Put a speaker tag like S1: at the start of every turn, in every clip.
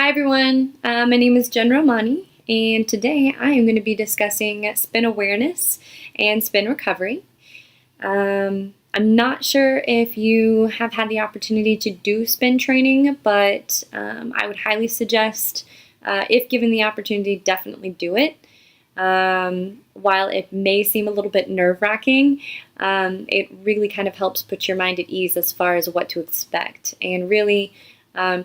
S1: Hi everyone, my name is Jen Romani, and today I am going to be discussing spin awareness and spin recovery. I'm not sure if you have had the opportunity to do spin training, but I would highly suggest, if given the opportunity, definitely do it. While it may seem a little bit nerve-wracking, it really kind of helps put your mind at ease as far as what to expect. And really,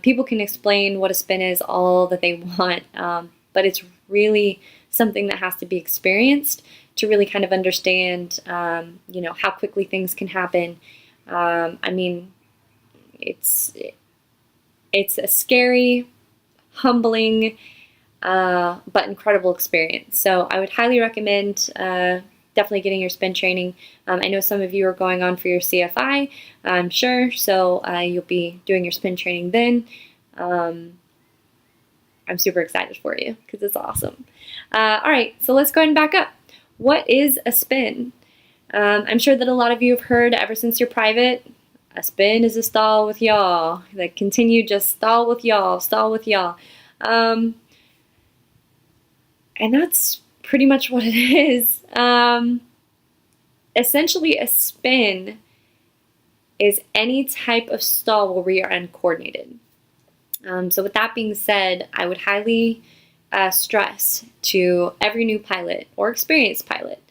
S1: people can explain what a spin is all that they want, but it's really something that has to be experienced to really kind of understand, how quickly things can happen. I mean, it's a scary, humbling, but incredible experience. So I would highly recommend definitely getting your spin training. I know some of you are going on for your CFI, I'm sure, so you'll be doing your spin training then. I'm super excited for you because it's awesome. All right, so let's go ahead and back up. What is a spin? I'm sure that a lot of you have heard ever since you're private, a spin is a stall with y'all. Like, continue, just stall with y'all, stall with y'all. And that's pretty much what it is. Essentially, a spin is any type of stall where we are uncoordinated. So with that being said, I would highly stress to every new pilot or experienced pilot,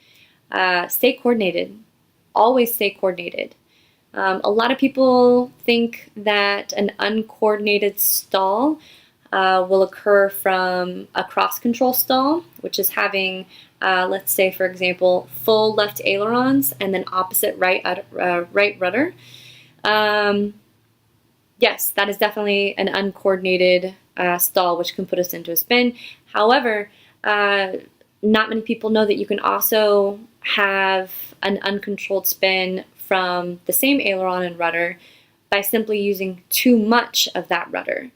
S1: stay coordinated. Always stay coordinated. A lot of people think that an uncoordinated stall will occur from a cross-control stall, which is having, let's say, for example, full left ailerons and then opposite right rudder. Yes, that is definitely an uncoordinated stall, which can put us into a spin. However, not many people know that you can also have an uncontrolled spin from the same aileron and rudder by simply using too much of that rudder.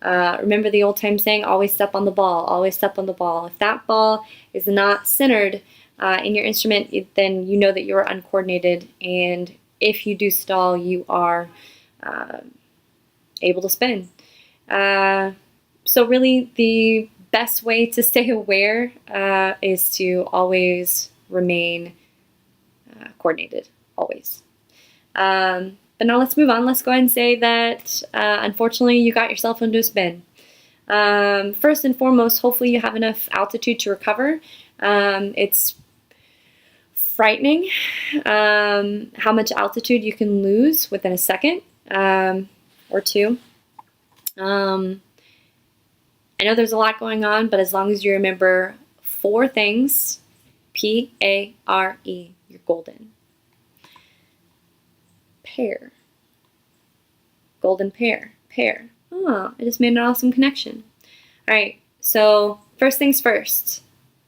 S1: Remember the old time saying, always step on the ball, always step on the ball. If that ball is not centered in your instrument, then you know that you're uncoordinated, and if you do stall, you are able to spin. So really the best way to stay aware is to always remain coordinated, always. But now let's move on. Let's go ahead and say that unfortunately you got yourself into a spin. First and foremost, hopefully you have enough altitude to recover. It's frightening how much altitude you can lose within a second or two. I know there's a lot going on, but as long as you remember 4 things, P-A-R-E, you're golden. Pair. Golden pair. Pair. Oh, I just made an awesome connection. All right, so first things first,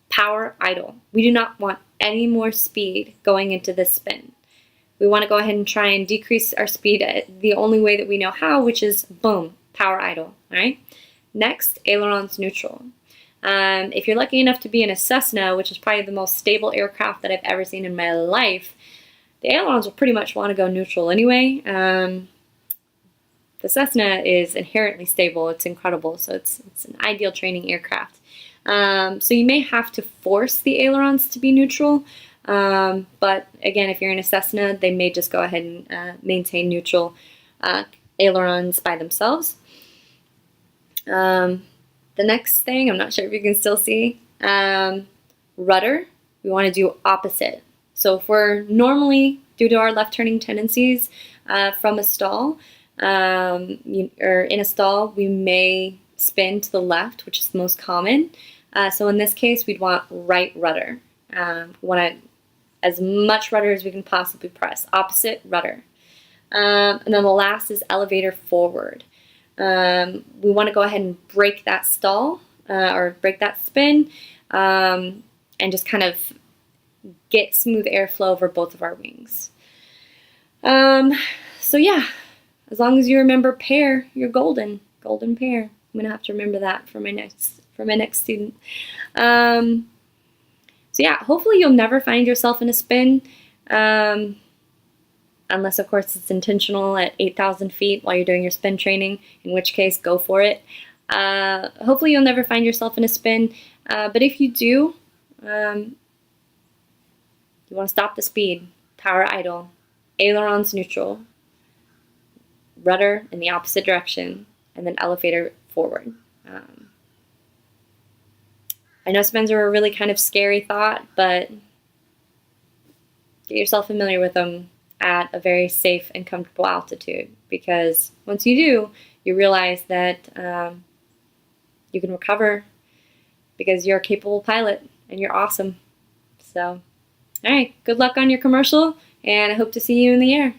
S1: power idle. We do not want any more speed going into this spin. We want to go ahead and try and decrease our speed the only way that we know how, which is boom, power idle. All right. Next, ailerons neutral. If you're lucky enough to be in a Cessna, which is probably the most stable aircraft that I've ever seen in my life, the ailerons will pretty much want to go neutral anyway. The Cessna is inherently stable. It's incredible. So it's an ideal training aircraft. So you may have to force the ailerons to be neutral. But again, if you're in a Cessna, they may just go ahead and maintain neutral ailerons by themselves. The next thing, I'm not sure if you can still see, rudder, we want to do opposite. So if we're normally, due to our left turning tendencies from a stall, or in a stall, we may spin to the left, which is the most common. So in this case, we'd want right rudder. We want as much rudder as we can possibly press. Opposite rudder. And then the last is elevator forward. We want to go ahead and break that stall or break that spin and just kind of get smooth airflow over both of our wings. So yeah, as long as you remember pair, you're golden. Golden pair. I'm gonna have to remember that for my next student. So yeah, hopefully you'll never find yourself in a spin. Unless, of course, it's intentional at 8,000 feet while you're doing your spin training, in which case, go for it. Hopefully you'll never find yourself in a spin, but if you do, you want to stop the speed, power idle, ailerons neutral, rudder in the opposite direction, and then elevator forward. I know spins are a really kind of scary thought, but get yourself familiar with them at a very safe and comfortable altitude, because once you do, you realize that you can recover because you're a capable pilot and you're awesome. So, all right, good luck on your commercial, and I hope to see you in the air.